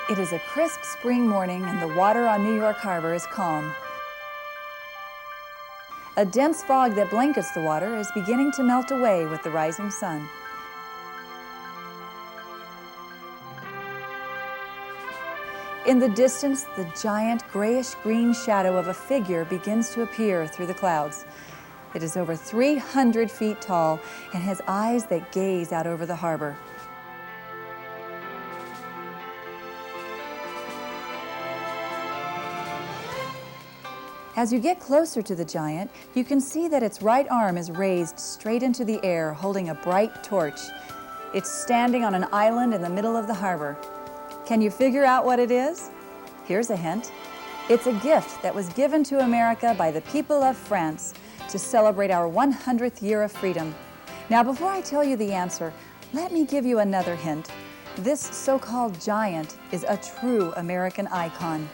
It is a crisp spring morning and the water on New York Harbor is calm. A dense fog that blankets the water is beginning to melt away with the rising sun. In the distance, the giant grayish-green shadow of a figure begins to appear through the clouds. It is over 300 feet tall and has eyes that gaze out over the harbor. As you get closer to the giant, you can see that its right arm is raised straight into the air, holding a bright torch. It's standing on an island in the middle of the harbor. Can you figure out what it is? Here's a hint. It's a gift that was given to America by the people of France to celebrate our 100th year of freedom. Now, before I tell you the answer, let me give you another hint. This so-called giant is a true American icon.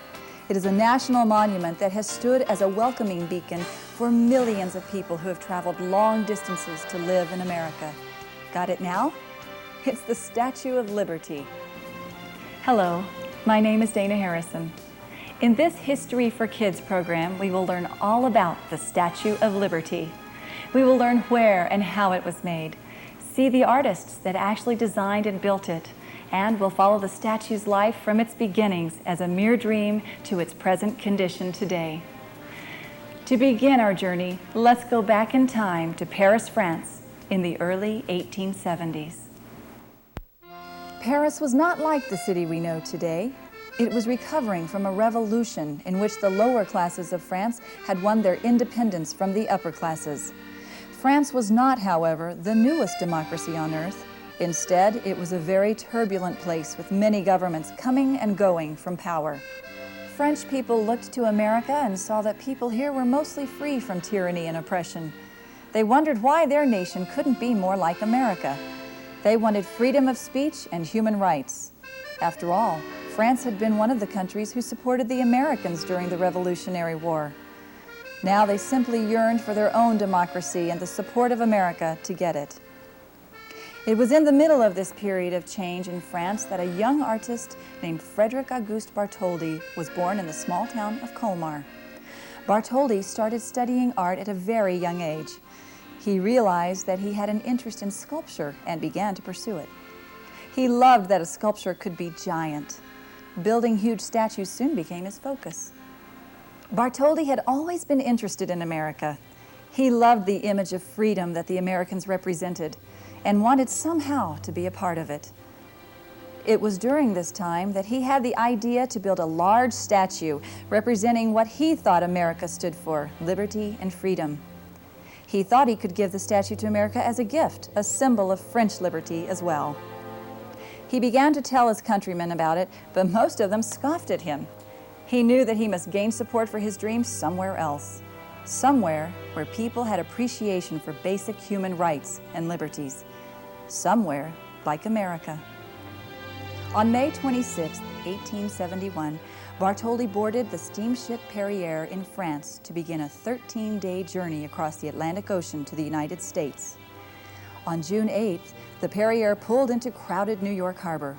It is a national monument that has stood as a welcoming beacon for millions of people who have traveled long distances to live in America. Got it now? It's the Statue of Liberty. Hello, my name is Dana Harrison. In this History for Kids program, we will learn all about the Statue of Liberty. We will learn where and how it was made, see the artists that actually designed and built it, and we'll follow the statue's life from its beginnings as a mere dream to its present condition today. To begin our journey, let's go back in time to Paris, France in the early 1870s. Paris was not like the city we know today. It was recovering from a revolution in which the lower classes of France had won their independence from the upper classes. France was not, however, the newest democracy on earth. Instead, it was a very turbulent place with many governments coming and going from power. French people looked to America and saw that people here were mostly free from tyranny and oppression. They wondered why their nation couldn't be more like America. They wanted freedom of speech and human rights. After all, France had been one of the countries who supported the Americans during the Revolutionary War. Now they simply yearned for their own democracy and the support of America to get it. It was in the middle of this period of change in France that a young artist named Frédéric Auguste Bartholdi was born in the small town of Colmar. Bartholdi started studying art at a very young age. He realized that he had an interest in sculpture and began to pursue it. He loved that a sculpture could be giant. Building huge statues soon became his focus. Bartholdi had always been interested in America. He loved the image of freedom that the Americans represented and wanted somehow to be a part of it. It was during this time that he had the idea to build a large statue representing what he thought America stood for, liberty and freedom. He thought he could give the statue to America as a gift, a symbol of French liberty as well. He began to tell his countrymen about it, but most of them scoffed at him. He knew that he must gain support for his dreams somewhere else. Somewhere where people had appreciation for basic human rights and liberties. Somewhere like America. On May 26, 1871, Bartholdi boarded the steamship Perrier in France to begin a 13-day journey across the Atlantic Ocean to the United States. On June 8th, the Perrier pulled into crowded New York Harbor.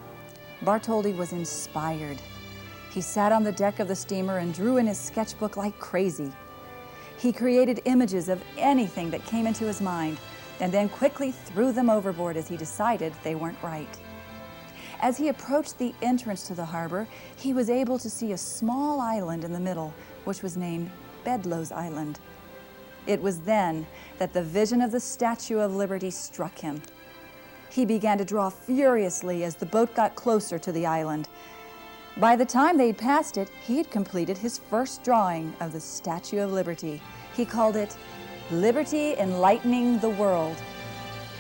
Bartholdi was inspired. He sat on the deck of the steamer and drew in his sketchbook like crazy. He created images of anything that came into his mind and then quickly threw them overboard as he decided they weren't right. As he approached the entrance to the harbor, he was able to see a small island in the middle, which was named Bedloe's Island. It was then that the vision of the Statue of Liberty struck him. He began to draw furiously as the boat got closer to the island. By the time they'd passed it, he had completed his first drawing of the Statue of Liberty. He called it Liberty Enlightening the World.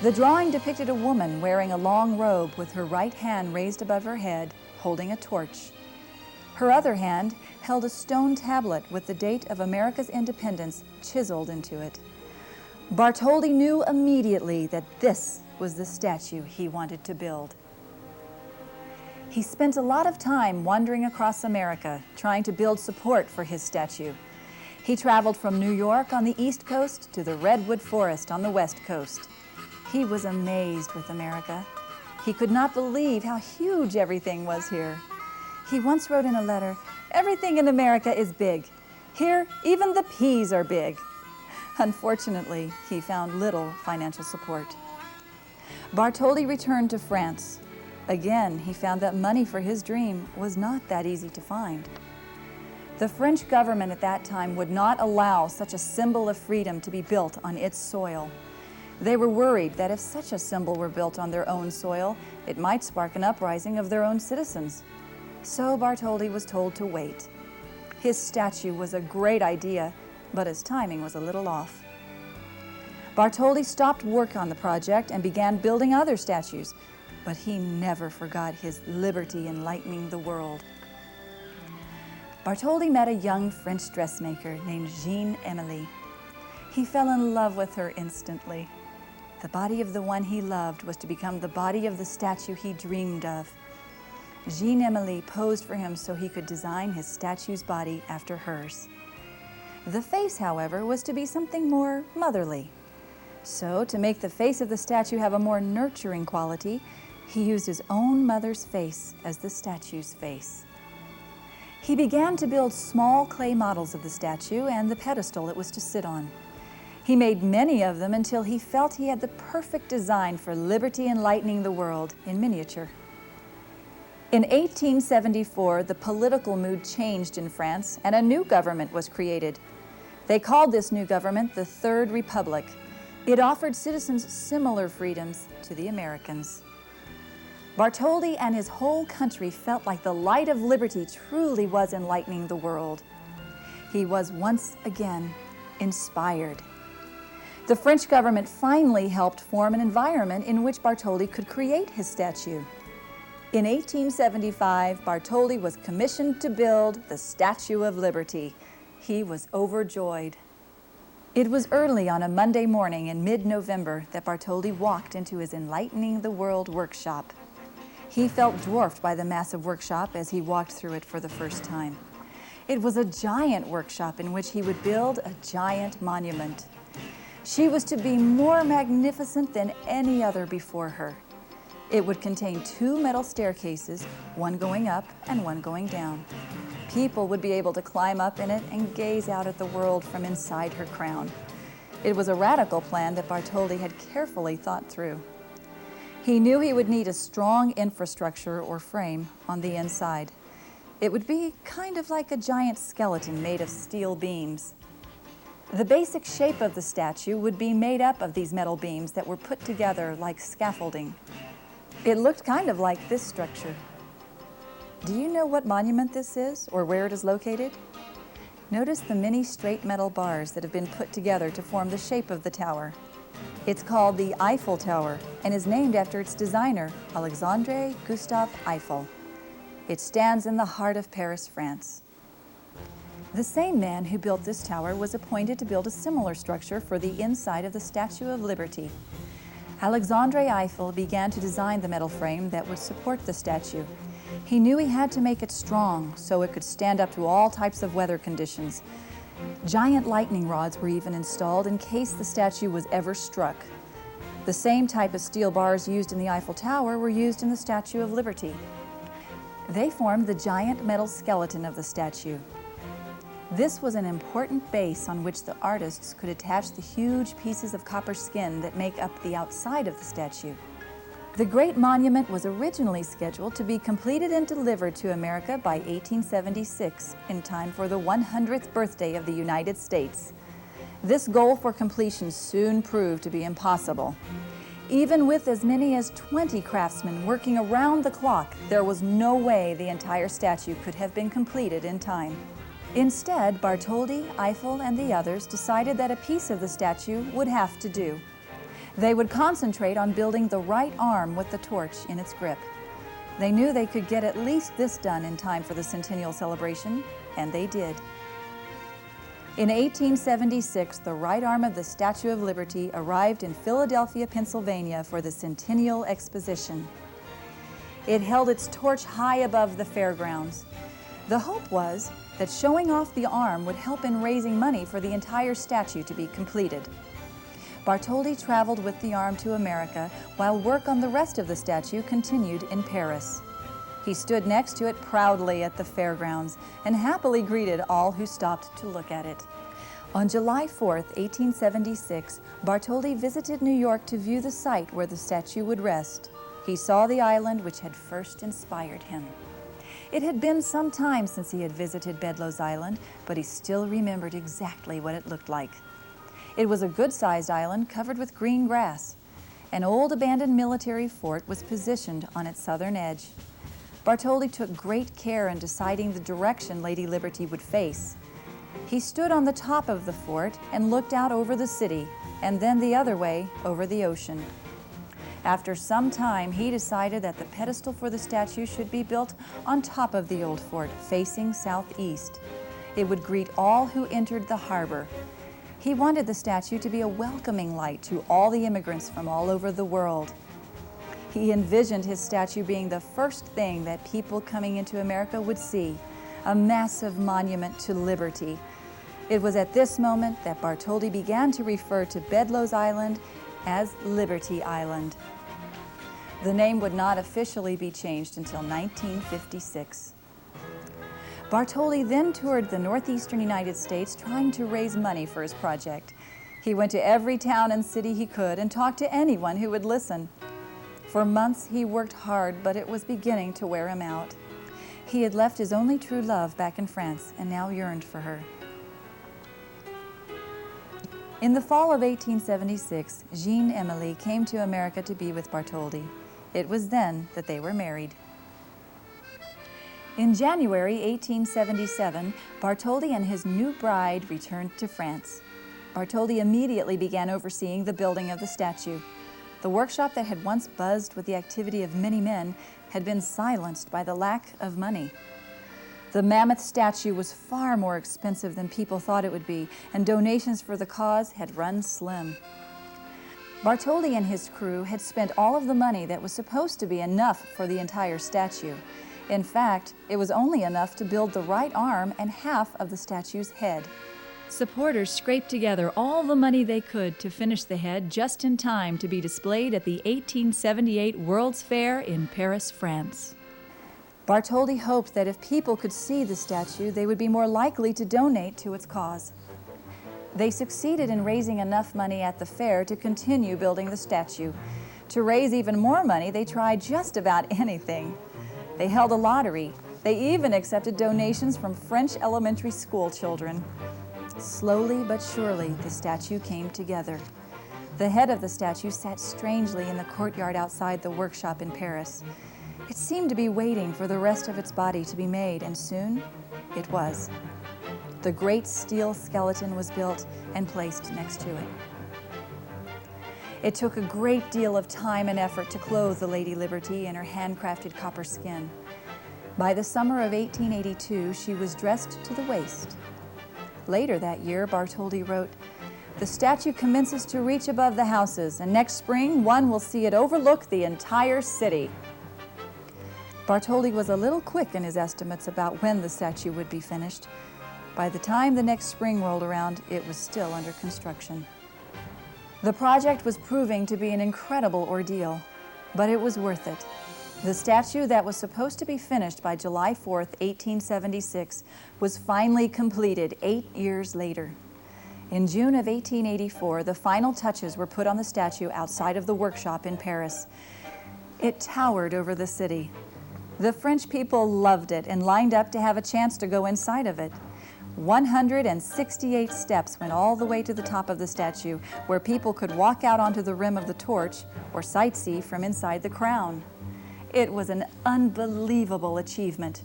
The drawing depicted a woman wearing a long robe with her right hand raised above her head, holding a torch. Her other hand held a stone tablet with the date of America's independence chiseled into it. Bartholdi knew immediately that this was the statue he wanted to build. He spent a lot of time wandering across America, trying to build support for his statue. He traveled from New York on the East Coast to the Redwood Forest on the West Coast. He was amazed with America. He could not believe how huge everything was here. He once wrote in a letter, "Everything in America is big. Here, even the peas are big." Unfortunately, he found little financial support. Bartholdi returned to France. Again, he found that money for his dream was not that easy to find. The French government at that time would not allow such a symbol of freedom to be built on its soil. They were worried that if such a symbol were built on their own soil, it might spark an uprising of their own citizens. So Bartholdi was told to wait. His statue was a great idea, but his timing was a little off. Bartholdi stopped work on the project and began building other statues, but he never forgot his liberty enlightening the world. Bartholdi met a young French dressmaker named Jeanne Emilie. He fell in love with her instantly. The body of the one he loved was to become the body of the statue he dreamed of. Jeanne Emilie posed for him so he could design his statue's body after hers. The face, however, was to be something more motherly. So, to make the face of the statue have a more nurturing quality, he used his own mother's face as the statue's face. He began to build small clay models of the statue and the pedestal it was to sit on. He made many of them until he felt he had the perfect design for liberty enlightening the world in miniature. In 1874, the political mood changed in France and a new government was created. They called this new government the Third Republic. It offered citizens similar freedoms to the Americans. Bartholdi and his whole country felt like the light of liberty truly was enlightening the world. He was once again inspired. The French government finally helped form an environment in which Bartholdi could create his statue. In 1875, Bartholdi was commissioned to build the Statue of Liberty. He was overjoyed. It was early on a Monday morning in mid-November that Bartholdi walked into his Enlightening the World workshop. He felt dwarfed by the massive workshop as he walked through it for the first time. It was a giant workshop in which he would build a giant monument. She was to be more magnificent than any other before her. It would contain 2 metal staircases, one going up and one going down. People would be able to climb up in it and gaze out at the world from inside her crown. It was a radical plan that Bartholdi had carefully thought through. He knew he would need a strong infrastructure or frame on the inside. It would be kind of like a giant skeleton made of steel beams. The basic shape of the statue would be made up of these metal beams that were put together like scaffolding. It looked kind of like this structure. Do you know what monument this is or where it is located? Notice the many straight metal bars that have been put together to form the shape of the tower. It's called the Eiffel Tower and is named after its designer, Alexandre Gustave Eiffel. It stands in the heart of Paris, France. The same man who built this tower was appointed to build a similar structure for the inside of the Statue of Liberty. Alexandre Eiffel began to design the metal frame that would support the statue. He knew he had to make it strong so it could stand up to all types of weather conditions. Giant lightning rods were even installed in case the statue was ever struck. The same type of steel bars used in the Eiffel Tower were used in the Statue of Liberty. They formed the giant metal skeleton of the statue. This was an important base on which the artists could attach the huge pieces of copper skin that make up the outside of the statue. The great monument was originally scheduled to be completed and delivered to America by 1876, in time for the 100th birthday of the United States. This goal for completion soon proved to be impossible. Even with as many as 20 craftsmen working around the clock, there was no way the entire statue could have been completed in time. Instead, Bartholdi, Eiffel, and the others decided that a piece of the statue would have to do. They would concentrate on building the right arm with the torch in its grip. They knew they could get at least this done in time for the centennial celebration, and they did. In 1876, the right arm of the Statue of Liberty arrived in Philadelphia, Pennsylvania for the Centennial Exposition. It held its torch high above the fairgrounds. The hope was that showing off the arm would help in raising money for the entire statue to be completed. Bartholdi traveled with the arm to America while work on the rest of the statue continued in Paris. He stood next to it proudly at the fairgrounds and happily greeted all who stopped to look at it. On July 4, 1876, Bartholdi visited New York to view the site where the statue would rest. He saw the island which had first inspired him. It had been some time since he had visited Bedloe's Island, but he still remembered exactly what it looked like. It was a good-sized island covered with green grass. An old abandoned military fort was positioned on its southern edge. Bartholdi took great care in deciding the direction Lady Liberty would face. He stood on the top of the fort and looked out over the city, and then the other way over the ocean. After some time, he decided that the pedestal for the statue should be built on top of the old fort, facing southeast. It would greet all who entered the harbor. He wanted the statue to be a welcoming light to all the immigrants from all over the world. He envisioned his statue being the first thing that people coming into America would see, a massive monument to liberty. It was at this moment that Bartholdi began to refer to Bedloe's Island as Liberty Island. The name would not officially be changed until 1956. Bartholdi then toured the northeastern United States trying to raise money for his project. He went to every town and city he could and talked to anyone who would listen. For months he worked hard, but it was beginning to wear him out. He had left his only true love back in France and now yearned for her. In the fall of 1876, Jean Emily came to America to be with Bartholdi. It was then that they were married. In January 1877, Bartholdi and his new bride returned to France. Bartholdi immediately began overseeing the building of the statue. The workshop that had once buzzed with the activity of many men had been silenced by the lack of money. The mammoth statue was far more expensive than people thought it would be, and donations for the cause had run slim. Bartholdi and his crew had spent all of the money that was supposed to be enough for the entire statue. In fact, it was only enough to build the right arm and half of the statue's head. Supporters scraped together all the money they could to finish the head just in time to be displayed at the 1878 World's Fair in Paris, France. Bartholdi hoped that if people could see the statue, they would be more likely to donate to its cause. They succeeded in raising enough money at the fair to continue building the statue. To raise even more money, they tried just about anything. They held a lottery. They even accepted donations from French elementary school children. Slowly but surely, the statue came together. The head of the statue sat strangely in the courtyard outside the workshop in Paris. It seemed to be waiting for the rest of its body to be made, and soon it was. The great steel skeleton was built and placed next to it. It took a great deal of time and effort to clothe the Lady Liberty in her handcrafted copper skin. By the summer of 1882, she was dressed to the waist. Later that year, Bartholdi wrote, "The statue commences to reach above the houses, and next spring one will see it overlook the entire city." Bartholdi was a little quick in his estimates about when the statue would be finished. By the time the next spring rolled around, it was still under construction. The project was proving to be an incredible ordeal, but it was worth it. The statue that was supposed to be finished by July 4th, 1876, was finally completed 8 years later. In June of 1884, the final touches were put on the statue outside of the workshop in Paris. It towered over the city. The French people loved it and lined up to have a chance to go inside of it. 168 steps went all the way to the top of the statue, where people could walk out onto the rim of the torch or sightsee from inside the crown. It was an unbelievable achievement.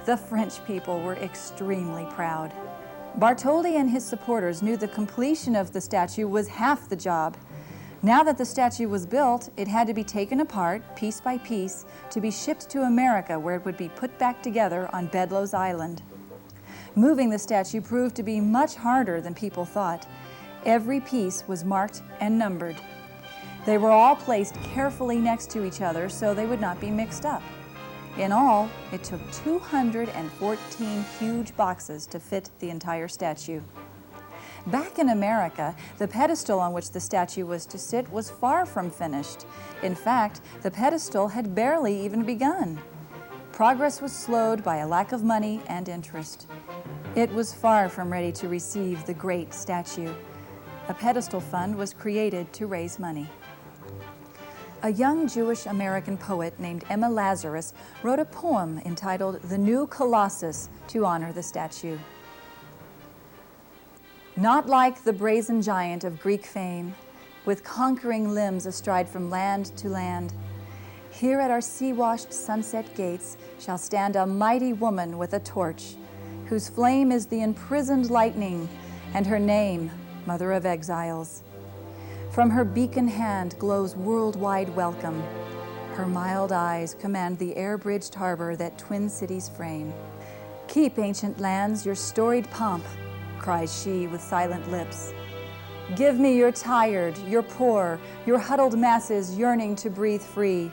The French people were extremely proud. Bartholdi and his supporters knew the completion of the statue was half the job. Now that the statue was built, it had to be taken apart, piece by piece, to be shipped to America, where it would be put back together on Bedloe's Island. Moving the statue proved to be much harder than people thought. Every piece was marked and numbered. They were all placed carefully next to each other so they would not be mixed up. In all, it took 214 huge boxes to fit the entire statue. Back in America, the pedestal on which the statue was to sit was far from finished. In fact, the pedestal had barely even begun. progress was slowed by a lack of money and interest. It was far from ready to receive the great statue. A pedestal fund was created to raise money. A young Jewish American poet named Emma Lazarus wrote a poem entitled "The New Colossus" to honor the statue. Not like the brazen giant of Greek fame, with conquering limbs astride from land to land, here at our sea-washed sunset gates shall stand a mighty woman with a torch, whose flame is the imprisoned lightning, and her name, Mother of Exiles. From her beacon hand glows worldwide welcome. Her mild eyes command the air-bridged harbor that twin cities frame. Keep, ancient lands, your storied pomp, cries she with silent lips. Give me your tired, your poor, your huddled masses yearning to breathe free,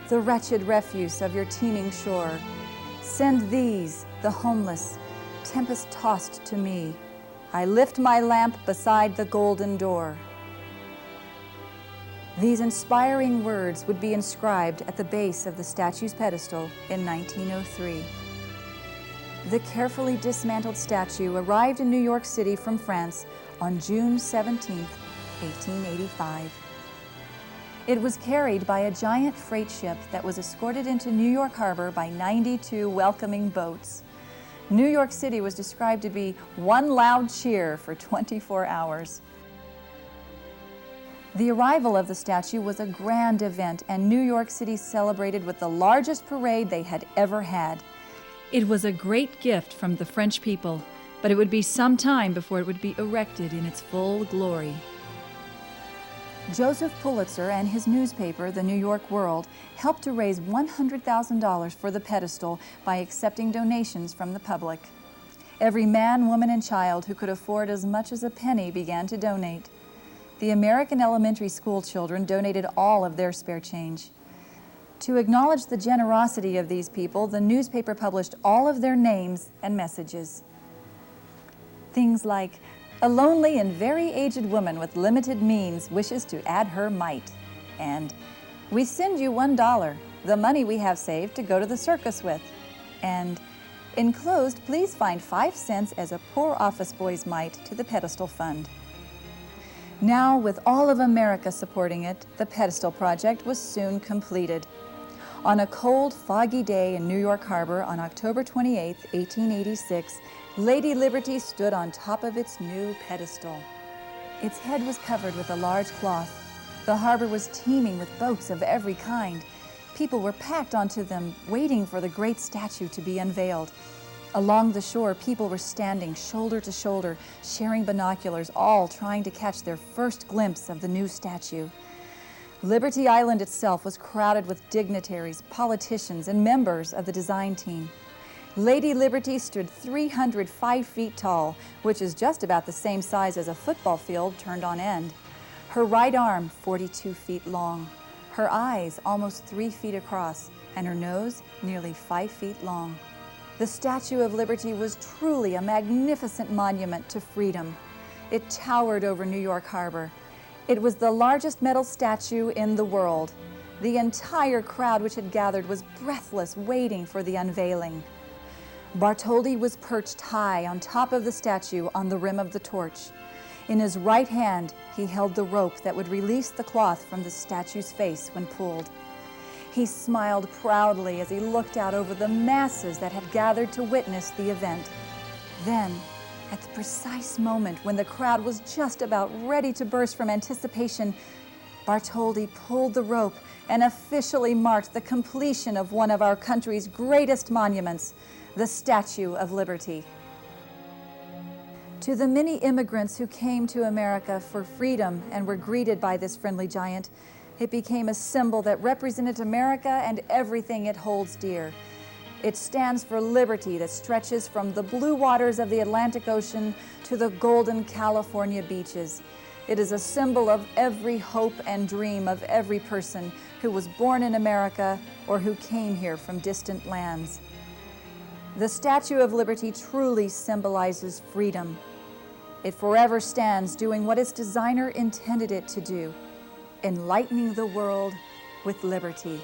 the wretched refuse of your teeming shore. Send these, the homeless, tempest-tossed to me. I lift my lamp beside the golden door. These inspiring words would be inscribed at the base of the statue's pedestal in 1903. The carefully dismantled statue arrived in New York City from France on June 17, 1885. It was carried by a giant freight ship that was escorted into New York Harbor by 92 welcoming boats. New York City was described to be one loud cheer for 24 hours. The arrival of the statue was a grand event, and New York City celebrated with the largest parade they had ever had. It was a great gift from the French people, but it would be some time before it would be erected in its full glory. Joseph Pulitzer and his newspaper, the New York World, helped to raise $100,000 for the pedestal by accepting donations from the public. Every man, woman, and child who could afford as much as a penny began to donate. The American elementary school children donated all of their spare change. To acknowledge the generosity of these people, the newspaper published all of their names and messages. Things like, "A lonely and very aged woman with limited means wishes to add her mite," and "We send you $1, the money we have saved to go to the circus with," and "Enclosed, please find 5 cents as a poor office boy's mite to the pedestal fund." Now, with all of America supporting it, the pedestal project was soon completed. On a cold, foggy day in New York Harbor on October 28, 1886, Lady Liberty stood on top of its new pedestal. Its head was covered with a large cloth. The harbor was teeming with boats of every kind. People were packed onto them, waiting for the great statue to be unveiled. Along the shore, people were standing shoulder to shoulder, sharing binoculars, all trying to catch their first glimpse of the new statue. Liberty Island itself was crowded with dignitaries, politicians, and members of the design team. Lady Liberty stood 305 feet tall, which is just about the same size as a football field turned on end. Her right arm, 42 feet long. Her eyes, almost 3 feet across, and her nose, nearly 5 feet long. The Statue of Liberty was truly a magnificent monument to freedom. It towered over New York Harbor. It was the largest metal statue in the world. The entire crowd which had gathered was breathless, waiting for the unveiling. Bartholdi was perched high on top of the statue on the rim of the torch. In his right hand, he held the rope that would release the cloth from the statue's face when pulled. He smiled proudly as he looked out over the masses that had gathered to witness the event. Then, at the precise moment when the crowd was just about ready to burst from anticipation, Bartholdi pulled the rope and officially marked the completion of one of our country's greatest monuments, the Statue of Liberty. To the many immigrants who came to America for freedom and were greeted by this friendly giant, it became a symbol that represented America and everything it holds dear. It stands for liberty that stretches from the blue waters of the Atlantic Ocean to the golden California beaches. It is a symbol of every hope and dream of every person who was born in America or who came here from distant lands. The Statue of Liberty truly symbolizes freedom. It forever stands doing what its designer intended it to do, enlightening the world with liberty.